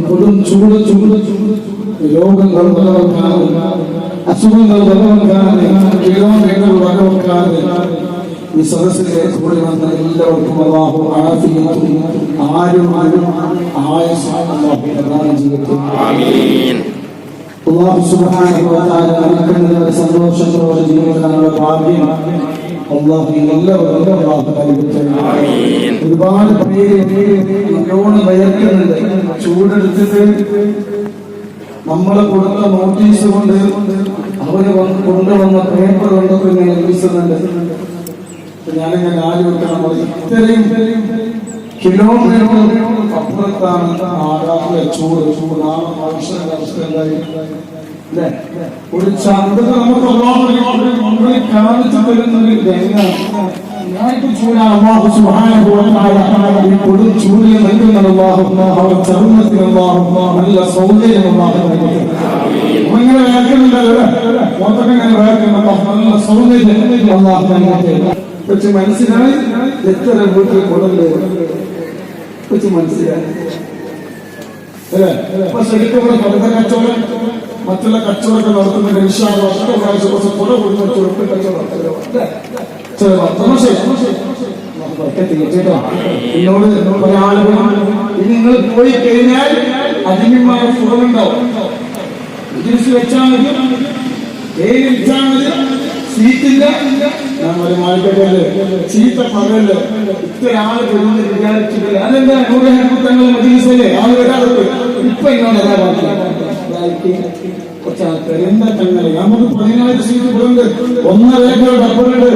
കൊടും ചൂട് രോഗങ്ങൾ വകവെക്കാതെ, അസുഖങ്ങൾ വകവെക്കാതെ, രോഗങ്ങൾ വകവെക്കാതെ ഈ സദസ്സിലെ കൂടി വന്ന എല്ലാവർക്കും അല്ലാഹു ആഫിയത്തും ആരോഗ്യവും ആയുസ്സും അല്ലാഹു പ്രദാനം ചെയ്യട്ടെ. ആമീൻ. അല്ലാഹു സുബ്ഹാനഹു വ തആല നമുക്ക് സന്തോഷത്തോടെ ജീവിക്കാനുള്ള ഭാഗ്യം അല്ലാഹു എല്ലാവർക്കും അല്ലാഹു നൽകട്ടെ. ആമീൻ. ഒരുപാട് പേര് നല്ലോണം വയർക്കുന്നുണ്ട്. ചൂടെടുത്തിട്ട് നമ്മളെ കൊടുത്ത നോട്ടീസ് കൊണ്ട് അവര് കൊണ്ടുവന്ന പേപ്പർ കൊണ്ടൊക്കെ ഇങ്ങനെ വീശുന്നുണ്ട്. ഞാനിങ്ങനെ ആലോചിക്കണം, ഇത്രയും കിലോമീറ്റർ അപ്പുറത്താണ് ആകാശത്തിലെ ചൂട്. നാളെ മനുഷ്യരുടെ അവസ്ഥ എന്തായിരിക്കും? ഒരു ചന്ദ്രൻ നമുക്ക് കാണിച്ചു തരുന്നൊരു ചൂടാണ്. അല്ലാഹു സുബ്ഹാനഹു വ തആല ഈ കൊടും ചൂടിൽ നൽകുന്ന അല്ലാഹു അവരുടെ ചർമ്മത്തിന് അല്ലാഹു നല്ല സൗന്ദര്യം അല്ലാഹു നൽകട്ടെ. ഇങ്ങനെ വേർക്കുന്നുണ്ടല്ലോ, മൊത്തം ഇങ്ങനെ വേർക്കുന്ന നല്ല സൗന്ദര്യം അല്ലാഹു നൽകട്ടെ. പക്ഷെ മനസ്സിലായി എത്ര വീട്ടിൽ കൊടുണ്ട് പക്ഷെ മനസ്സിലായി അല്ലേ? അപ്പൊ ശരിക്കും കടുത്ത കച്ചവടം മറ്റുള്ള കച്ചവടമൊക്കെ നടത്തുന്ന കുറച്ച് കുറെ കൊടുത്ത് ചുരുക്ക കച്ചവടം എന്നോട് പല ആളുകളും ഇനി നിങ്ങൾ പോയി കഴിഞ്ഞാൽ അതിന്യമായ സുഖമുണ്ടാവും. ഇതിന് വെച്ചാൽ മതി, വെച്ചാൽ മതി, സീറ്റില്ല. ഞാൻ ഒരു മാർക്കറ്റല്ലേ ചീത്ത പറയല്ലേ, ഇത്ര ആള് വരുന്നത് വിചാരിച്ചിട്ടില്ല. അതെന്താ നൂറുഹത്തങ്ങൾ മദീസല്ലേ ആള് വരാതെ ഇപ്പൊ ഇങ്ങോട്ട് എന്താ തങ്ങളെ നമുക്ക് 14,000 സീറ്റ് കൊടുണ്ട്. 1.5 ഏക്കർ ഡബറുണ്ട്.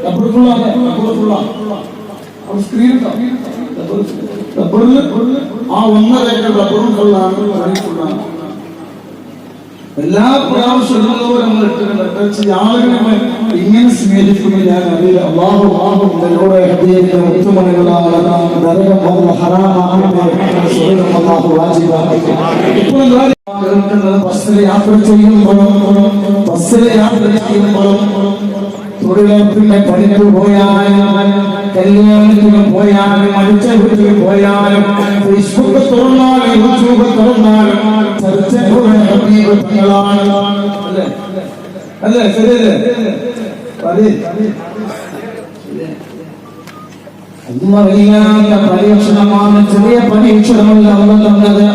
ഡബറുള്ള സ്ക്രീൻ ഡബറിൽ ആ 1.5 ഏക്കർ ഡബറും ഫുള്ളാണ്. എല്ലാ പ്രാവശ്യവും നമ്മൾ ഇട്ടിട്ടുണ്ട്. ആളുകളെ ഇങ്ങനെ സ്നേഹിക്കുന്നു ഞാൻ അറിയില്ല. അല്ലാഹു എന്നോട് ഹദീയയുടെ മുത്തുമണികളാണ് നരകം സ്വർഗ്ഗം അല്ലാഹു വാജിബാക്കി. ഇപ്പോൾ ബസ്സിൽ യാത്ര ചെയ്യുമ്പോഴും തൊഴിലുറപ്പിന്റെ പണിക്ക് പോയാലും കല്യാണത്തിന് പോയാലും അടിച്ച വീട്ടിൽ പോയാലും ഫേസ്ബുക്ക് തുറന്നാലും യൂട്യൂബ് തുറന്നാലും ചർച്ചകളുടെ ഹബീബുകളാണ്. അല്ലേ ശരിയല്ലേ? അല്ലാഹുവിന്റെ പരീക്ഷണമാണ്. ചെറിയ പരീക്ഷണമല്ല അല്ലാഹു തന്നത്.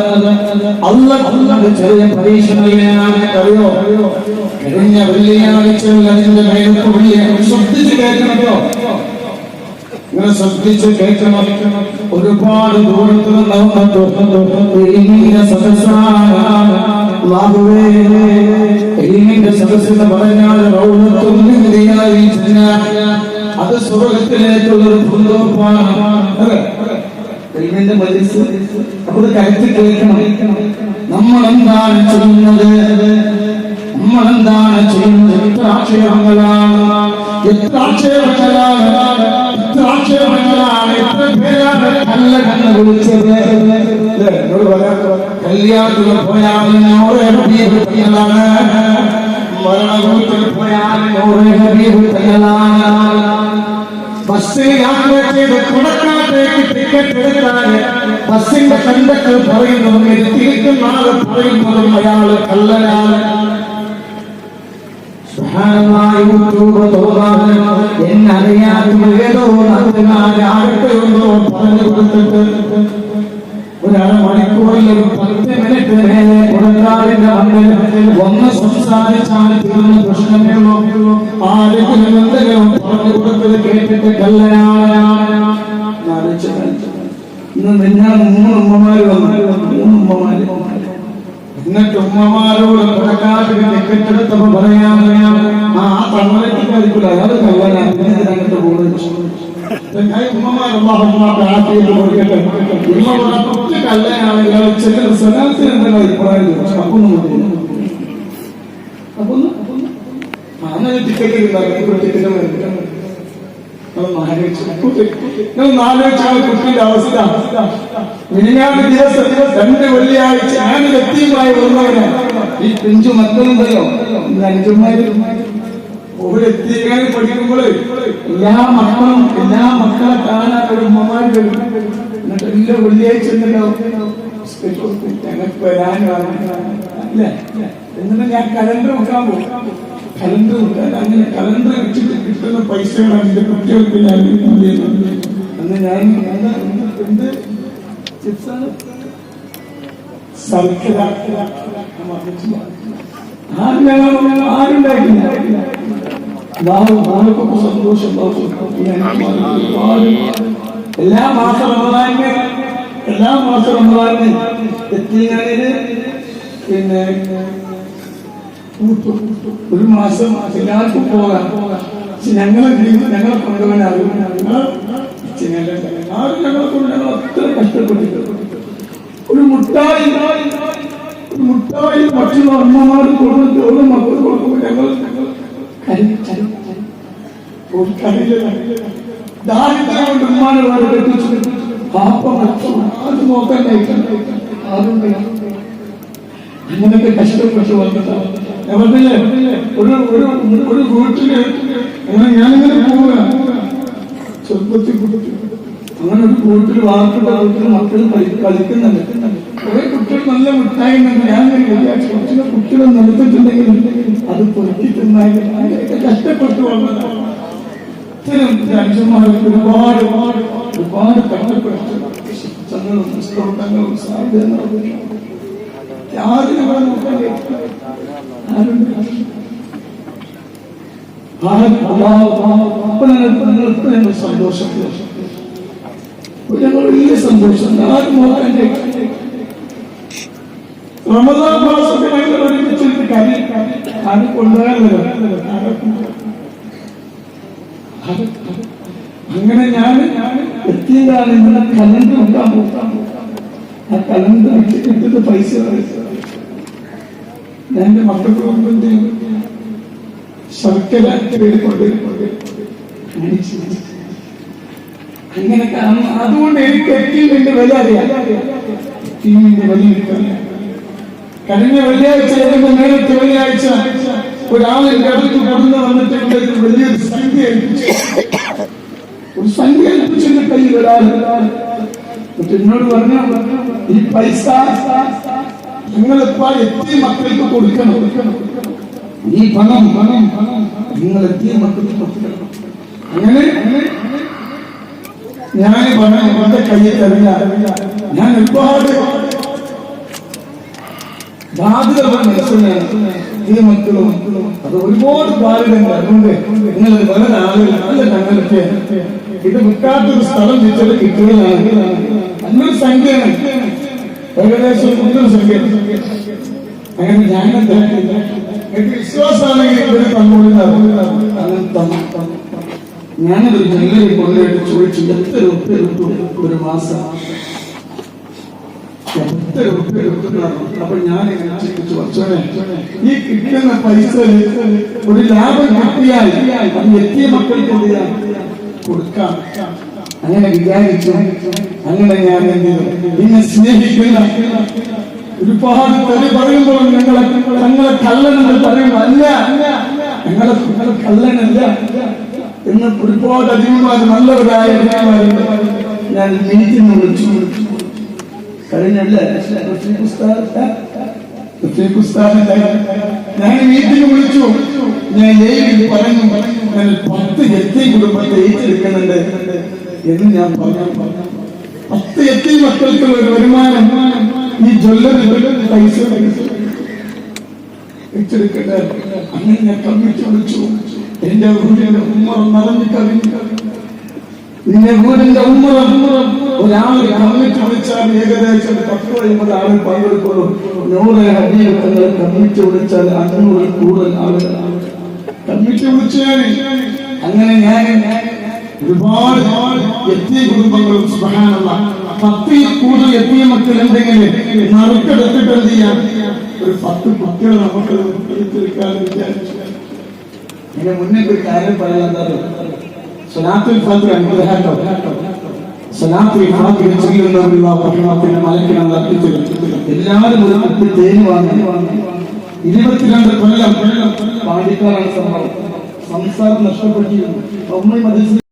അല്ലാഹുവിന്റെ ചെറിയ പരീക്ഷണമാണ്. അറിയോ, കഴിഞ്ഞ വെള്ളിയാഴ്ച അതിന്റെ മേലത്തെ വലിയ ശ്രദ്ധിച്ച് കേൾക്കണോ? ഇങ്ങനെ ശ്രദ്ധിച്ച് കേൾക്കണം. ഒരുപാട് ദൂരത്ത് നിന്ന് സദസ്സാണ്. സദസ്സെന്ന് പറഞ്ഞാൽ അത് സ്വർഗ്ഗത്തിലേക്കുള്ളൊരു പൂന്തോപ്പാണ്. മജ്‌ലിസ് അപ്പോൾ കരുത്ത് കേൾക്കണം. നമ്മളെന്താണ് ചെയ്യുന്നത്? എത്ര ആക്ഷേപങ്ങളാണ്, എത്ര പേരാണ് നല്ല കണ്ണ് വിളിച്ചത്. കല്യാണത്തിന് പോയാൽ മരണത്തിൽ പോയാൽ ബസ് യാത്ര ചെയ്ത് കുടക്കാട്ടേക്ക് ടിക്കറ്റ് എടുത്താൽ ബസ്സിന്റെ കണ്ടക്ടർ പറയുന്നതും തിരിക്കുന്ന ആള് പറയുന്നതും അയാള് കള്ളനാണ്. എന്നറിയാത്ത ഏതോ ആകട്ടെയുണ്ടോ പറഞ്ഞു കൊടുത്തിട്ട് ഒരു അരമണിക്കൂറിൽ ഒരു 10 മിനിറ്റ് നേരെ കുടക്കാടിന്റെ മണ്ണിൽ ഒന്ന് സംസാരിച്ചാൽ തീർന്ന പ്രശ്നമേ ഉള്ളൂ. ആരെങ്കിലും എന്തെങ്കിലും പറഞ്ഞു കൊടുത്തത് കേട്ടിട്ട് കല്ലനാണ്. ഇന്ന് നിങ്ങൾ 3 ഉമ്മമാര് വന്നു. എന്നിട്ട് ഉമ്മമാരോട് കുടക്കാട്ടിന് ടിക്കറ്റ് എടുത്തപ്പോ പറയാൻ ആ തങ്ങളെത്തിക്കാതിരിക്കില്ല, അയാൾ കല്ലനാണ്. അങ്ങോട്ട് പോകുന്നത് ഉമ്മമാരുടെ ആഫിയത്ത് കൊടുക്കട്ടെ. ഉമ്മ കല്ലനാണെങ്കിൽ ചില സ്വലാത്തിന് എന്തെങ്കിലും അഭിപ്രായം അങ്ങനെ ടിക്കറ്റ് കുട്ടിയുടെ അവസ്ഥ. മിനിഞ്ഞാന്ന് ദിവസം 2 വെള്ളിയാഴ്ച ഞാൻ വ്യക്തിയുമായി വന്നവന് ഈ പിഞ്ചു മക്കളുണ്ടല്ലോ, 5 ഓരെത്തിക്കാൻ പഠിക്കുമ്പോൾ എല്ലാ മക്കളെ കാണാൻ ഒരു ഉമ്മമാര് വരും. എന്നിട്ട് എല്ലാ വെള്ളിയാഴ്ച ഞങ്ങൾക്ക് വരാനാണ് അല്ലേ എന്നിട്ട് ഞാൻ കലണ്ടർ വെക്കാൻ പോകും. കലണ്ടർ വെക്കാൻ അങ്ങനെ കലണ്ടർ വെച്ചിട്ട് കിട്ടുന്ന പൈസകളാണ് എന്റെ കുട്ടികൾക്ക് ഞാൻ അന്ന് ഞാൻ എന്ത് ചിപ്സാണ് സർക്കര ആരുണ്ടായിട്ടില്ല. സന്തോഷം എല്ലാ മാസം റമദാനിന് എത്തിങ്ങാനിന് പിന്നെ ഒരു മാസം എല്ലാവർക്കും പോകാം. ഞങ്ങളെ കൊണ്ടുപോകാൻ ഞങ്ങളെ കൊണ്ട് ഞങ്ങൾ അത്ര കഷ്ടപ്പെട്ടിട്ടുണ്ട്. ഒരു മുട്ടായി മറ്റുള്ള അമ്മമാർ കൊടുത്തിട്ട് ഓരോ മക്കൾ കൊടുക്കുമ്പോൾ ഞങ്ങൾ ദാരിദ്ര്യം കൊണ്ട് ഉമ്മാനെ വേറെ കെട്ടിച്ചു പാപ്പം അത് നോക്കാൻ അങ്ങനെയൊക്കെ കഷ്ടപ്പെട്ട് വന്നിട്ടാണ്. ഒരു വീട്ടില് ഞാനിങ്ങനെ പോവുക ചെറുപ്പത്തിൽ അങ്ങനെ ഒരു വീട്ടിൽ വാർത്തയുടെ വീട്ടിൽ മക്കൾ കളിക്കുന്നുണ്ട്. കുറെ കുട്ടികൾ നല്ല മിഠായി ഞാൻ വിചാരിച്ചു കുട്ടികൾ നടത്തിയിട്ടുണ്ടെങ്കിൽ അത് പൊറുക്കി തിന്നായി കഷ്ടപ്പെട്ടു വന്നതാണ്. ഇത്തരം രാജ്യന്മാർക്ക് ഒരുപാട് കഷ്ടപ്പെട്ടു പുസ്തകങ്ങളും സാധ്യതകളും സന്തോഷം വലിയ സന്തോഷം. ആരും നോക്കാൻ റമദാൻ മാസത്തിനായിട്ട് ഒരുമിച്ചിട്ട് ആരും കൊണ്ടുപോകാൻ അങ്ങനെ ഞാൻ എത്തിയതാണ്. ഇങ്ങനെ കലണ്ടർ ഉണ്ടാൻ പോകാം. ആ കലണ്ടർ ഇട്ടിട്ട് പൈസ ഞാൻ എന്റെ മക്കൾക്ക് മുമ്പിന്റെ ശർക്കര അങ്ങനെയൊക്കെ. അതുകൊണ്ട് എനിക്ക് എത്തിയതിന്റെ വില അറിയാം. ടീമിന്റെ വലിയ കഴിഞ്ഞ വെള്ളിയാഴ്ച നേരത്തെ വെള്ളിയാഴ്ച ഒരാളിന്റെ അടുത്ത് കടന്നു വന്നിട്ട് വലിയൊരു സംഖ്യ ഏൽപ്പിച്ചെന്റെ കയ്യിൽ ഒരാൾ എന്നോട് പറഞ്ഞ ഈ പൈസ നിങ്ങളിപ്പോ എത്തിയ മക്കൾക്ക് കൊടുക്കണം. ഈ പണം നിങ്ങൾ എത്തിയ മക്കൾക്ക് കൊടുക്കണം. അങ്ങനെ ഞാൻ പണം എന്റെ കയ്യിൽ തരില്ല. ഞാൻ ഒരുപാട് ബാധ്യത ഈ മക്കളും അത് ഒരുപാട് ബാധ്യതകൾ. അതുകൊണ്ട് നിങ്ങൾ വളരെ ആളുകൾ നല്ല ഞങ്ങൾക്ക് ഇത് വിൽക്കാത്തൊരു സ്ഥലം വെച്ചത് കിട്ടുകയാണ്. അന്നൊരു സംഖ്യയാണ്, ഏകദേശം ഒന്നൊരു സംഖ്യ. അങ്ങനെ എനിക്ക് വിശ്വാസമാണെങ്കിൽ ഇവര് ഞാനൊരു ജ്വല്ലറി കൊണ്ടുപോയിട്ട് ചോദിച്ചു എത്ര റുപ്യ കിട്ടും ഒരു മാസം, എത്ര റുപ്യ കിട്ടുന്നതാണ്. അപ്പൊ ഞാൻ ചിന്തിച്ചു കുറച്ചോടെ ഈ കിട്ടുന്ന പൈസ ഒരു ലാഭം കിട്ടിയാൽ അത് എത്തിയ മക്കൾക്ക് എന്ത് ചെയ്യാം കൊടുക്കാം. അങ്ങനെ വിചാരിച്ചു. അങ്ങനെ ഞാൻ എന്നെ സ്നേഹിക്കുന്ന ഒരുപാട് തെറി പറയുമ്പോൾ ഞങ്ങളെ കള്ളനെന്ന് പറയുമ്പോൾ അല്ല, ഞങ്ങളെ കള്ളനല്ല എന്ന് ഒരുപാട് അധികമാർ നല്ലവരായ ഞാൻ മീറ്റിംഗ് വിളിച്ചു. കഴിഞ്ഞല്ലേ ഞാൻ മീറ്റിംഗ് വിളിച്ചു. ഞാൻ പറഞ്ഞു ഞാൻ 10 എത്തി കുടുംബത്തെ ഏറ്റെടുക്കുന്നുണ്ട് എന്ന് ഞാൻ പറഞ്ഞു. 10 എത്തി മക്കൾക്ക് ഒരു വരുമാനം ഈ ജ്വല്ലറി പൈസ ഏറ്റെടുക്കട്ടെ. അങ്ങനെ ഞാൻ കമ്മിറ്റി വിളിച്ചു. എന്റെ വീടിന്റെ ഉമ്മറം നിറഞ്ഞു കവിഞ്ഞു. നിന്റെ വീടിന്റെ ഉമ്മറം ഒരാൾ കമ്മിറ്റി വിളിച്ചാൽ ഏകദേശം 10-50 ആളുകൾ പങ്കെടുക്കുള്ളൂ. 100 ഹദീയങ്ങൾ കമ്മിറ്റി വിളിച്ചാൽ 500 കൂടുതൽ ആളുകൾ കമ്മിറ്റി വിളിച്ചാൽ. അങ്ങനെ ഞാൻ ഒരുപാട് എത്തിയ കുടുംബങ്ങളും സുബ്ഹാനല്ലാഹ് 10 കൂടുതൽ എത്തിയ മക്കൾ എന്തെങ്കിലും നറുക്കെടുത്തിട്ട് എന്ത് ചെയ്യാം, ഒരു 10 കുട്ടികൾ നമുക്ക് എടുത്തിരിക്കാൻ വിചാരിച്ചു. എന്റെ മുന്നേ ഒരു കാര്യം പറയാൻ സ്വലാത്തുൽ ഫാത്തിഹ അനുഗ്രഹം സ്വലാത്തുൽ ഫാത്തിഹ ചൊല്ലുന്നവരുള്ള റഹ്മത്തിന്റെ മലക്കിനെ അർപ്പിച്ചു. എല്ലാവരും ഒരു കുപ്പി തേന് വാങ്ങി 22 കൊല്ലം പാടിക്കാറാണ് സംഭവം. സംസാരം നഷ്ടപ്പെട്ടിരുന്നു. ഉമ്മയും മദ്രസ